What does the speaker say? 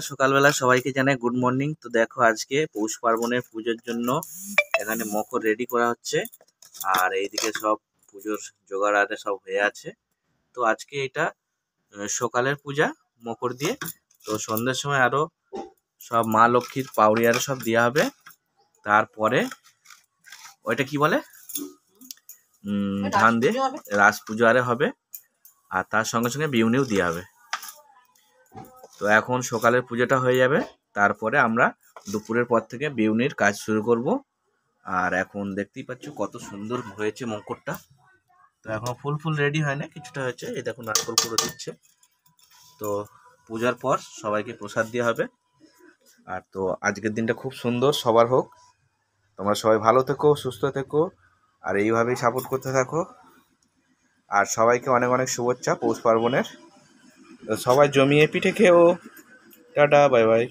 সকালবেলা সবাইকে জানাই গুড মর্নিং। তো দেখো আজকে পৌষ পার্বণের পুজোর জন্য এখানে মকর রেডি করা হচ্ছে, আর এইদিকে সব পুজোর জোগাড় আরে সব হয়ে আছে। তো আজকে এটা সকালের পূজা মকর দিয়ে। তো সন্ধ্যের সময় আরো সব মা লক্ষ্মীর পাউরি আরে সব দেওয়া হবে। তারপরে ওইটা কি বলে ধান দিয়ে রাস পুজো আরে হবে, আর তার সঙ্গে সঙ্গে বিউনিও দেওয়া হবে। তো এখন সকালের পুজোটা হয়ে যাবে, তারপরে আমরা দুপুরের পর থেকে বিউনির কাজ শুরু করব। আর এখন দেখতেই পাচ্ছ কত সুন্দর হয়েছে মকরটা। তো এখন ফুল রেডি হয় না, কিছুটা হয়েছে। এই দেখুন নারকল পুরো দিচ্ছে। তো পূজার পর সবাইকে প্রসাদ দেওয়া হবে। আর তো আজকের দিনটা খুব সুন্দর সবার হোক। তোমরা সবাই ভালো থেকো, সুস্থ থেকো, আর এইভাবেই সাপোর্ট করতে থাকো। আর সবাইকে অনেক অনেক শুভেচ্ছা পৌষ পার্বণের। তো সবাই জমিয়ে পিঠে খেও। Tata, bye bye.